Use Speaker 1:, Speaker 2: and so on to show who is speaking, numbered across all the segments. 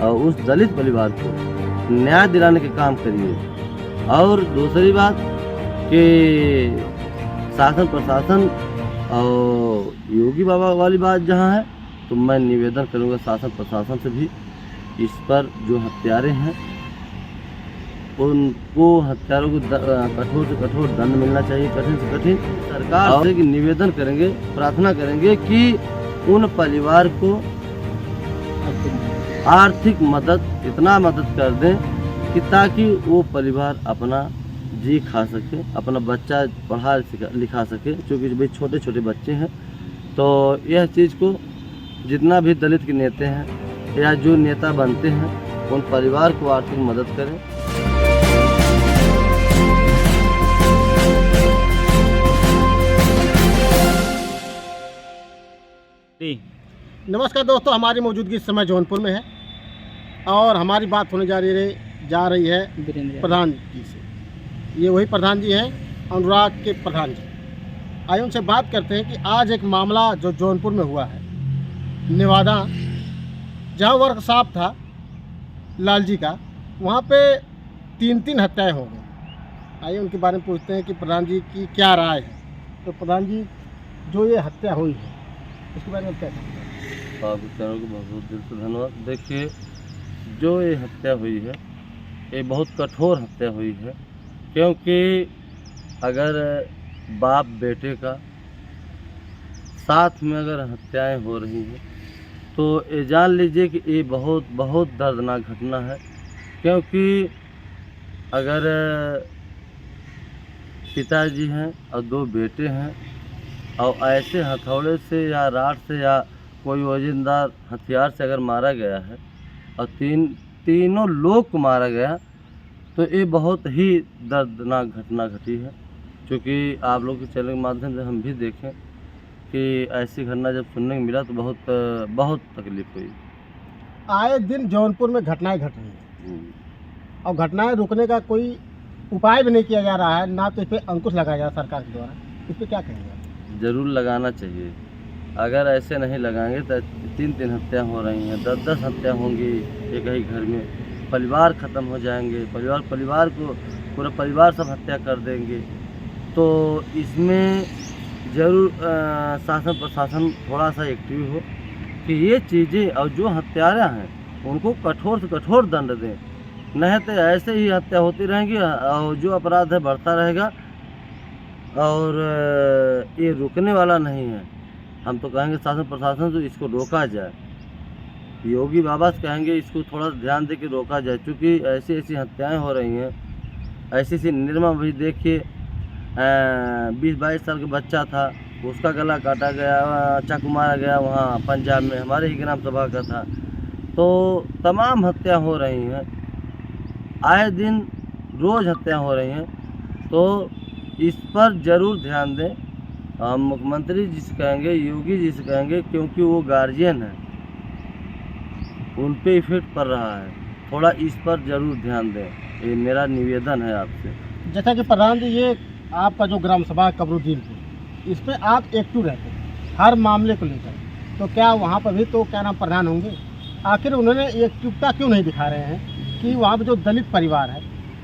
Speaker 1: और उस दलित परिवार को न्याय दिलाने के काम करिए। और दूसरी बात कि शासन प्रशासन और योगी बाबा वाली बात जहाँ है, तो मैं निवेदन करूँगा शासन प्रशासन से भी इस पर जो हत्यारे हैं उनको हत्यारों को कठोर से कठोर दंड मिलना चाहिए, कठिन से कठिन। सरकार से निवेदन करेंगे, प्रार्थना करेंगे कि उन परिवार को आर्थिक मदद इतना मदद कर दें कि ताकि वो परिवार अपना जी खा सके, अपना बच्चा पढ़ा लिखा सके, क्योंकि भाई छोटे छोटे बच्चे हैं। तो यह चीज़ को जितना भी दलित के नेता हैं या जो नेता बनते हैं उन परिवार को आर्थिक मदद करें।
Speaker 2: नमस्कार दोस्तों, हमारी मौजूदगी इस समय जौनपुर में है और हमारी बात होने जा रही है प्रधान जी से। ये वही प्रधान जी हैं, अनुराग के प्रधान जी। आइए उनसे बात करते हैं कि आज एक मामला जो जौनपुर में हुआ है, नेवादा, जहाँ वर्कशॉप था लालजी का, वहाँ पे 3 हत्याएं हो गई। आइए उनके बारे में पूछते हैं कि प्रधान जी की क्या राय है। तो प्रधान जी, जो ये हत्या हुई है उसके बारे में क्या कहते हैं?
Speaker 1: आप विचारों को बहुत बहुत दिल से धन्यवाद। देखिए, जो ये हत्या हुई है ये बहुत कठोर हत्या हुई है, क्योंकि अगर बाप बेटे का साथ में अगर हत्याएं हो रही हैं तो ये जान लीजिए कि ये बहुत बहुत दर्दनाक घटना है। क्योंकि अगर पिताजी हैं और 2 बेटे हैं और ऐसे हथौड़े से या राड से या कोई वजनदार हथियार से अगर मारा गया है और तीनों लोग को मारा गया, तो ये बहुत ही दर्दनाक घटना घटी है। क्योंकि आप लोग के चैनल के माध्यम से हम भी देखें कि ऐसी घटना जब सुनने को मिला तो बहुत तकलीफ हुई।
Speaker 2: आए दिन जौनपुर में घटनाएं घट रही हैं और घटनाएं रोकने का कोई उपाय भी नहीं किया जा रहा है, ना तो इस पर अंकुश लगाया जा रहा सरकार के द्वारा। इस पर क्या कहेंगे?
Speaker 1: ज़रूर लगाना चाहिए। अगर ऐसे नहीं लगाएंगे तो 3 हत्या हो रही हैं, 10 हत्या होंगी एक ही घर में, परिवार ख़त्म हो जाएंगे, परिवार को पूरा परिवार सब हत्या कर देंगे। तो इसमें ज़रूर शासन प्रशासन थोड़ा सा एक्टिव हो कि ये चीज़ें और जो हत्यारा हैं उनको कठोर से कठोर दंड दें। नहीं तो ऐसे ही हत्या होती रहेंगी और जो अपराध है बढ़ता रहेगा और ये रुकने वाला नहीं है। हम तो कहेंगे शासन प्रशासन से इसको रोका जाए, योगी बाबा से कहेंगे इसको थोड़ा ध्यान दे के रोका जाए। क्योंकि ऐसी ऐसी हत्याएं हो रही हैं, ऐसी निर्मम। भी देखिए, 20-22 साल का बच्चा था, उसका गला काटा गया, चाकू मारा गया, वहाँ पंजाब में हमारे ही ग्राम सभा का था। तो तमाम हत्या हो रही हैं, आए दिन रोज़ हत्या हो रही हैं। तो इस पर ज़रूर ध्यान दें। हम मुख्यमंत्री जी से कहेंगे, योगी जी से कहेंगे, क्योंकि वो गार्जियन हैं, उन पे इफेक्ट पड़ रहा है। थोड़ा इस पर ज़रूर ध्यान दें, ये मेरा निवेदन है आपसे।
Speaker 2: जैसा कि प्रधान जी, ये आपका जो ग्राम सभा है कबरुद्दीनपुर, इस पर आप एक्टिव रहते हैं हर मामले को लेकर, तो क्या वहाँ पर भी तो क्या नाम प्रधान होंगे? आखिर उन्होंने एक्टिवता क्यों नहीं दिखा रहे हैं कि वहाँ पर जो दलित परिवार है,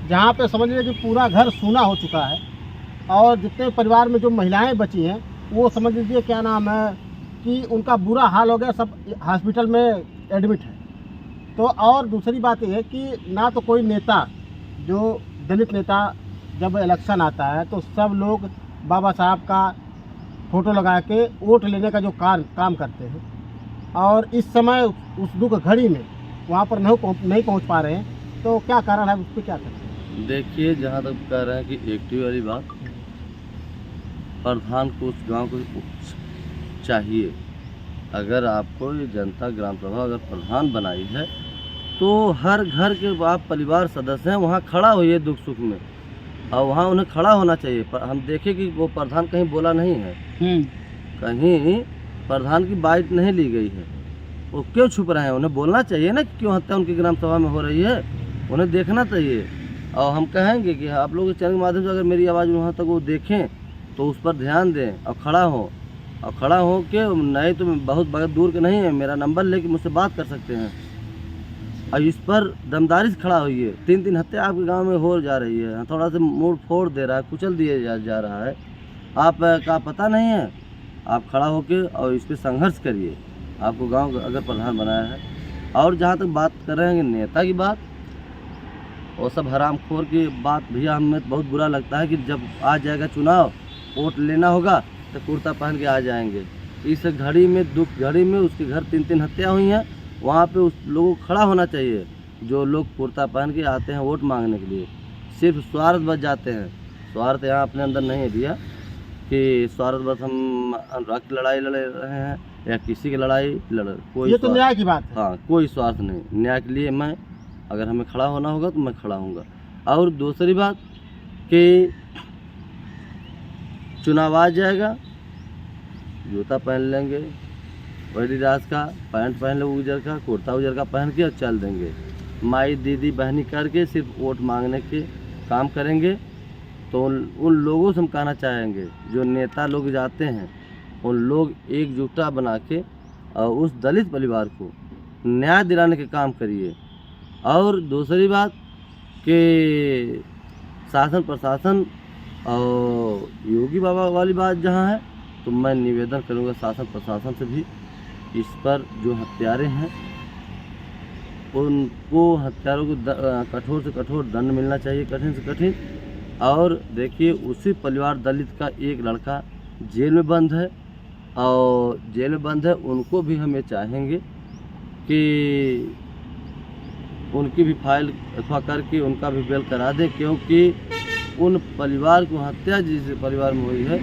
Speaker 2: जहाँ पे समझ लीजिए कि पूरा घर सूना हो चुका है और जितने परिवार में जो महिलाएं बची हैं वो समझ लीजिए क्या नाम है कि उनका बुरा हाल हो गया, सब हॉस्पिटल में एडमिट है। तो और दूसरी बात यह है कि ना तो कोई नेता, जो दलित नेता जब इलेक्शन आता है तो सब लोग बाबा साहब का फ़ोटो लगा के वोट लेने का जो काम करते हैं, और इस समय उस दुख घड़ी में वहाँ पर नहीं पहुँच पा रहे हैं। तो क्या कारण है, उस पर क्या करते हैं?
Speaker 1: देखिए, जहाँ तक कह रहे हैं कि एक्टिव वाली बात, प्रधान को उस गांव को चाहिए। अगर आपको ये जनता ग्राम सभा अगर प्रधान बनाई है तो हर घर के आप परिवार सदस्य हैं, वहाँ खड़ा होइए दुख सुख में, और वहाँ उन्हें खड़ा होना चाहिए। हम देखें कि वो प्रधान कहीं बोला नहीं है, कहीं प्रधान की बाइट नहीं ली गई है, वो क्यों छुप रहे हैं? उन्हें बोलना चाहिए ना कि क्यों हत्या उनकी ग्राम सभा में हो रही है, उन्हें देखना चाहिए। और हम कहेंगे कि आप लोगों के चैनल के माध्यम से अगर मेरी आवाज़ वहाँ तक वो देखें तो उस पर ध्यान दें और खड़ा हो के, नहीं तो बहुत दूर के नहीं है, मेरा नंबर लेके मुझसे बात कर सकते हैं। और इस पर दमदारी से खड़ा हुई है। 3-3 हत्या आपके गांव में हो जा रही है, थोड़ा सा मोड़ फोड़ दे रहा है, कुचल दिए जा रहा है। आप का पता नहीं है, आप खड़ा होकर और इस पर संघर्ष करिए। आपको गांव का अगर प्रधान बनाया है। और जहाँ तक बात कर रहे हैं नेता की बात, वो सब हरामखोर की बात भैया हमें बहुत बुरा लगता है कि जब आ जाएगा चुनाव, वोट लेना होगा तो कुर्ता पहन के आ जाएंगे। इस घड़ी में, दुख घड़ी में उसके घर 3-3 हत्या हुई हैं, वहाँ पे उस लोगों को खड़ा होना चाहिए। जो लोग कुर्ता पहन के आते हैं वोट मांगने के लिए, सिर्फ स्वार्थ बच जाते हैं। स्वार्थ यहाँ अपने अंदर नहीं है भैया कि स्वार्थ बस हम अनुराग की लड़ाई लड़ रहे हैं या किसी की लड़ाई लड़, कोई
Speaker 2: ये तो न्याय की बात है।
Speaker 1: हाँ, कोई स्वार्थ नहीं। न्याय के लिए मैं, अगर हमें खड़ा होना होगा तो मैं खड़ा होऊंगा। और दूसरी बात कि चुनाव आ जाएगा, जूता पहन लेंगे वही राज का, पैंट पहन लेंगे उजर का, कुर्ता उजर का पहन के और चल देंगे। माई दीदी बहनी करके सिर्फ वोट मांगने के काम करेंगे। तो उन लोगों से हम कहना चाहेंगे, जो नेता लोग जाते हैं, उन लोग एकजुटता बना के और उस दलित परिवार को न्याय दिलाने के काम करिए। और दूसरी बात कि शासन प्रशासन और योगी बाबा वाली बात जहाँ है, तो मैं निवेदन करूँगा शासन प्रशासन से भी, इस पर जो हत्यारे हैं उनको, हत्यारों को कठोर से कठोर दंड मिलना चाहिए, कठिन से कठिन। और देखिए, उसी परिवार दलित का एक लड़का जेल में बंद है, और जेल में बंद है, उनको भी हम ये चाहेंगे कि उनकी भी फाइल अथवा करके उनका भी बेल करा दें, क्योंकि उन परिवार को हत्या जिस परिवार में हुई है,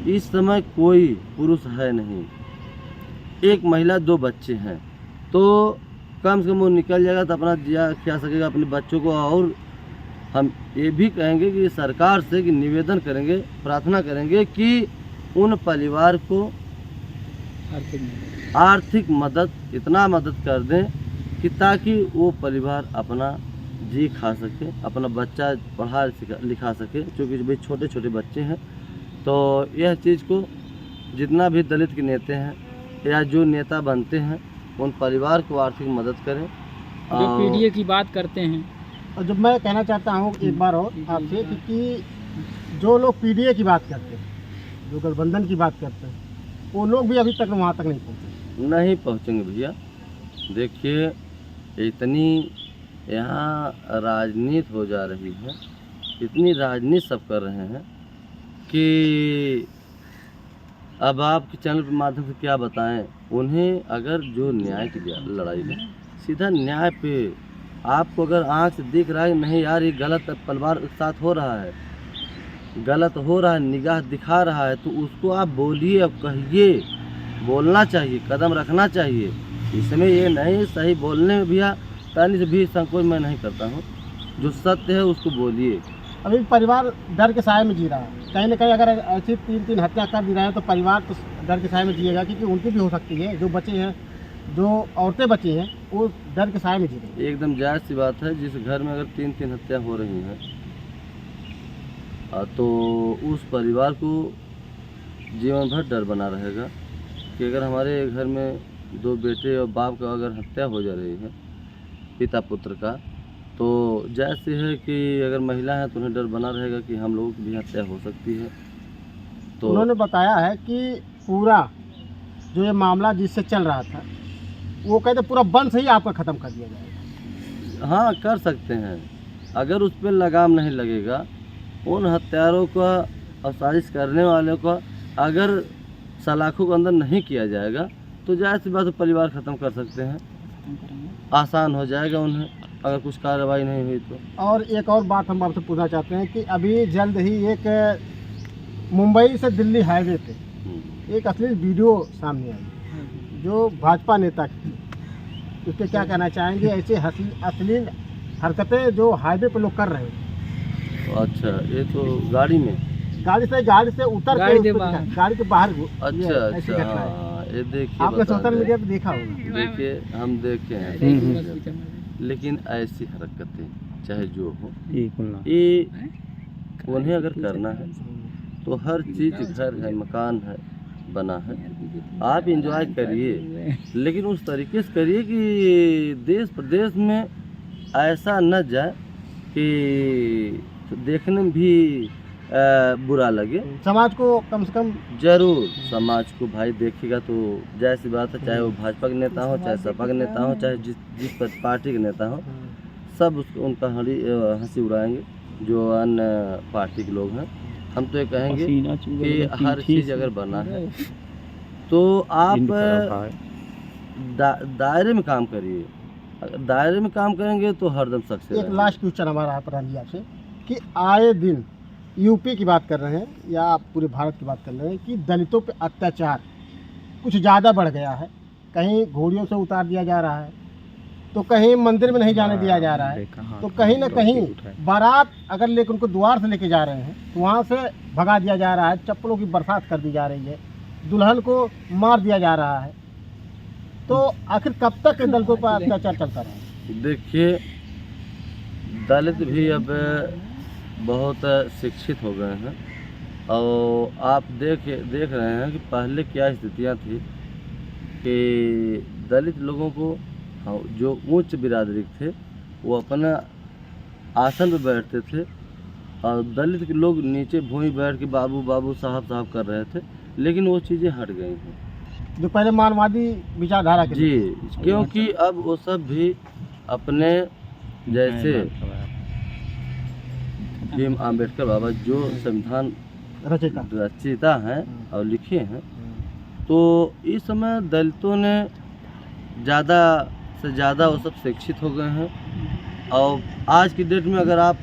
Speaker 1: इस समय कोई पुरुष है नहीं, एक महिला 2 बच्चे हैं। तो कम से कम वो निकल जाएगा तो अपना जिया खिला सकेगा अपने बच्चों को। और हम ये भी कहेंगे कि सरकार से कि निवेदन करेंगे, प्रार्थना करेंगे कि उन परिवार को आर्थिक मदद, इतना मदद कर दें कि ताकि वो परिवार अपना जी खा सके, अपना बच्चा पढ़ा लिखा सके, क्योंकि भाई छोटे छोटे बच्चे हैं। तो यह चीज़ को जितना भी दलित के नेता हैं या जो नेता बनते हैं, उन परिवार को आर्थिक मदद करें।
Speaker 3: जो पीडीए की बात करते हैं,
Speaker 2: और जब मैं कहना चाहता हूँ एक बार और आपसे कि जो लोग पीडीए की बात करते हैं, जो गठबंधन की बात करते हैं, वो लोग भी अभी तक वहाँ तक नहीं
Speaker 1: पहुँचेंगे भैया। देखिए, इतनी यहाँ राजनीति हो जा रही है, इतनी राजनीति सब कर रहे हैं कि अब आपके चैनल के माध्यम से क्या बताएं उन्हें। अगर जो न्याय की लड़ाई है, सीधा न्याय पे आपको अगर आँख से दिख रहा है नहीं यार ये गलत परिवार के साथ हो रहा है, गलत हो रहा है, निगाह दिखा रहा है, तो उसको आप बोलिए, अब कहिए, बोलना चाहिए, कदम रखना चाहिए। इसमें ये नहीं, सही बोलने में भैया तानी से भी संकोच मैं नहीं करता हूँ। जो सत्य है उसको बोलिए।
Speaker 2: अभी परिवार डर के साए में जी रहा है। कहीं ना कहीं अगर ऐसी 3-3 हत्या कर दी रहे हैं तो परिवार तो डर के साए में जिएगा, क्योंकि उनकी भी हो सकती है। जो बचे हैं, जो औरतें बची हैं, वो डर के साए में जी रही हैं।
Speaker 1: एकदम जायज़ सी बात है। जिस घर में अगर 3-3 हत्या हो रही हैं, तो उस परिवार को जीवन भर डर बना रहेगा कि अगर हमारे घर में 2 बेटे और बाप का अगर हत्या हो जा रही है, पिता पुत्र का, तो जैसे है कि अगर महिला है तो उन्हें डर बना रहेगा कि हम लोगों की भी हत्या हो सकती है। तो
Speaker 2: उन्होंने बताया है कि पूरा जो ये मामला जिससे चल रहा था, वो कहते पूरा बंद से ही आपका ख़त्म कर दिया जाएगा।
Speaker 1: हाँ, कर सकते हैं। अगर उस पर लगाम नहीं लगेगा, उन हत्यारों का और साजिश करने वालों का अगर सलाखों के अंदर नहीं किया जाएगा, तो जाहिर सी बात है परिवार ख़त्म कर सकते हैं, आसान हो जाएगा उन्हें, अगर कुछ कार्रवाई नहीं हुई तो। और
Speaker 2: एक और बात हम आपसे पूछना चाहते हैं कि अभी जल्द ही एक मुंबई से दिल्ली हाईवे पे एक अश्लील वीडियो सामने आई जो भाजपा नेता की, उस पर क्या कहना चाहेंगे? ऐसे अश्लील हरकतें जो हाईवे पे लोग कर रहे हैं।
Speaker 1: अच्छा, ये तो गाड़ी
Speaker 2: से उतर के गाड़ी के बाहर।
Speaker 1: अच्छा, हाँ, ये देखिए,
Speaker 2: आपने सोशल मीडिया पे देखा होगा।
Speaker 1: देखिए, हम देखे हैं, लेकिन ऐसी हरकतें चाहे जो हो, ये उन्हें अगर करना है तो हर चीज़, घर है, मकान है, बना है, आप इंजॉय करिए, लेकिन उस तरीके से करिए कि देश प्रदेश में ऐसा न जाए कि देखने में भी बुरा लगे।
Speaker 2: समाज को कम से कम
Speaker 1: जरूर समाज को भाई देखेगा तो जैसी बात है, चाहे वो भाजपा के नेता हो, चाहे सपा के नेता हो, चाहे जिस पार्टी के नेता हो, सब उसको उनका हंसी उड़ाएंगे जो अन्य पार्टी के लोग हैं। हम तो ये कहेंगे कि हर चीज़ अगर बना है तो आप दायरे में काम करिए। अगर दायरे में काम करेंगे तो हरदम सक्सेस।
Speaker 2: एक लास्ट क्वेश्चन हमारा है प्रधान जी आपसे कि आए दिन यूपी की बात कर रहे हैं या आप पूरे भारत की बात कर रहे हैं कि दलितों पे अत्याचार कुछ ज़्यादा बढ़ गया है। कहीं घोड़ियों से उतार दिया जा रहा है, तो कहीं मंदिर में नहीं जाने दिया जा रहा है, तो कहीं ना कहीं बारात अगर लेकर उनको द्वार से लेके जा रहे हैं तो वहाँ से भगा दिया जा रहा है, चप्पलों की बरसात कर दी जा रही है, दुल्हन को मार दिया जा रहा है। तो आखिर कब तक दलितों पर अत्याचार चलता रहा?
Speaker 1: देखिए, दलित भी अब बहुत शिक्षित हो गए हैं और आप देख रहे हैं कि पहले क्या स्थितियां थी कि दलित लोगों को जो उच्च बिरादरी थे वो अपना आसन पे बैठते थे और दलित के लोग नीचे भूमि बैठ के बाबू बाबू साहब साहब कर रहे थे, लेकिन वो चीज़ें हट गई हैं
Speaker 2: जो पहले मानवादी विचारधारा के
Speaker 1: जी, क्योंकि अब वो सब भी अपने जैसे भीम आम्बेडकर बाबा जो संविधान रचयिता हैं और लिखे हैं, तो इस समय दलितों ने ज़्यादा से ज़्यादा वो सब शिक्षित हो गए हैं। और आज की डेट में अगर आप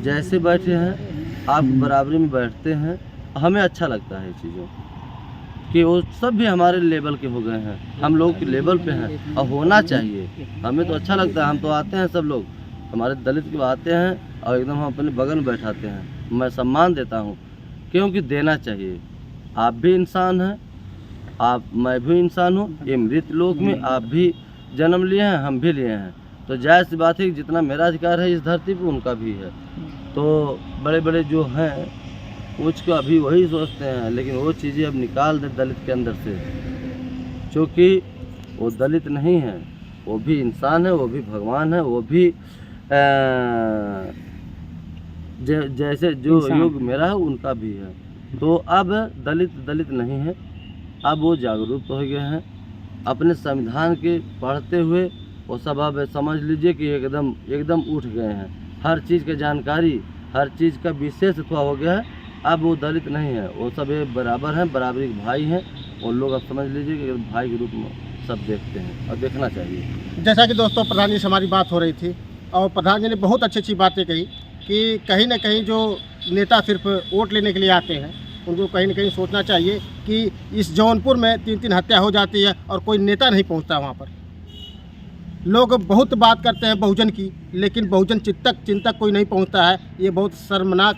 Speaker 1: जैसे बैठे हैं, आप बराबरी में बैठते हैं, हमें अच्छा लगता है ये चीज़ों कि वो सब भी हमारे लेवल के हो गए हैं, हम लोग के लेवल पे हैं और होना चाहिए। हमें तो अच्छा लगता है, हम तो आते हैं, सब लोग हमारे दलित के आते हैं और एकदम हम अपने बगल में बैठाते हैं। मैं सम्मान देता हूँ क्योंकि देना चाहिए। आप भी इंसान हैं, मैं भी इंसान हूँ, ये मृत लोक में आप भी जन्म लिए हैं, हम भी लिए हैं, तो जाहिर सी बात है कि जितना मेरा अधिकार है इस धरती पे उनका भी है। तो बड़े बड़े जो हैं उसको अभी वही सोचते हैं, लेकिन वो चीज़ें अब निकाल दे दलित के अंदर से, क्योंकि वो दलित नहीं है, वो भी इंसान है, वो भी भगवान है, वो भी जैसे जो युग मेरा है उनका भी है। तो अब दलित नहीं है, अब वो जागरूक हो गए हैं अपने संविधान के पढ़ते हुए। वो सब अब समझ लीजिए कि एकदम उठ गए हैं, हर चीज़ की जानकारी, हर चीज़ का विशेषत्व हो गया है। अब वो दलित नहीं है, वो सब एक बराबर हैं, बराबरी के भाई हैं। और लोग अब समझ लीजिए कि भाई के रूप में सब देखते हैं और देखना चाहिए।
Speaker 2: जैसा कि दोस्तों प्रधान जी से हमारी बात हो रही थी और प्रधान जी ने बहुत अच्छी अच्छी बातें कही कि कहीं ना कहीं जो नेता सिर्फ वोट लेने के लिए आते हैं, उनको कहीं ना कहीं सोचना चाहिए कि इस जौनपुर में 3-3 हत्या हो जाती है और कोई नेता नहीं पहुंचता वहां पर। लोग बहुत बात करते हैं बहुजन की, लेकिन बहुजन चिंतक कोई नहीं पहुंचता है। ये बहुत शर्मनाक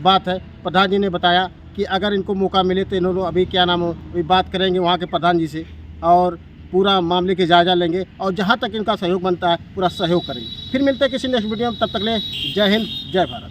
Speaker 2: बात है। प्रधान जी ने बताया कि अगर इनको मौका मिले तो इन्होंने अभी अभी बात करेंगे वहाँ के प्रधान जी से और पूरा मामले के जायजा लेंगे और जहाँ तक इनका सहयोग बनता है पूरा सहयोग करेंगे। फिर मिलते हैं किसी नेक्स्ट वीडियो में, तब तक ले जय हिंद, जय भारत।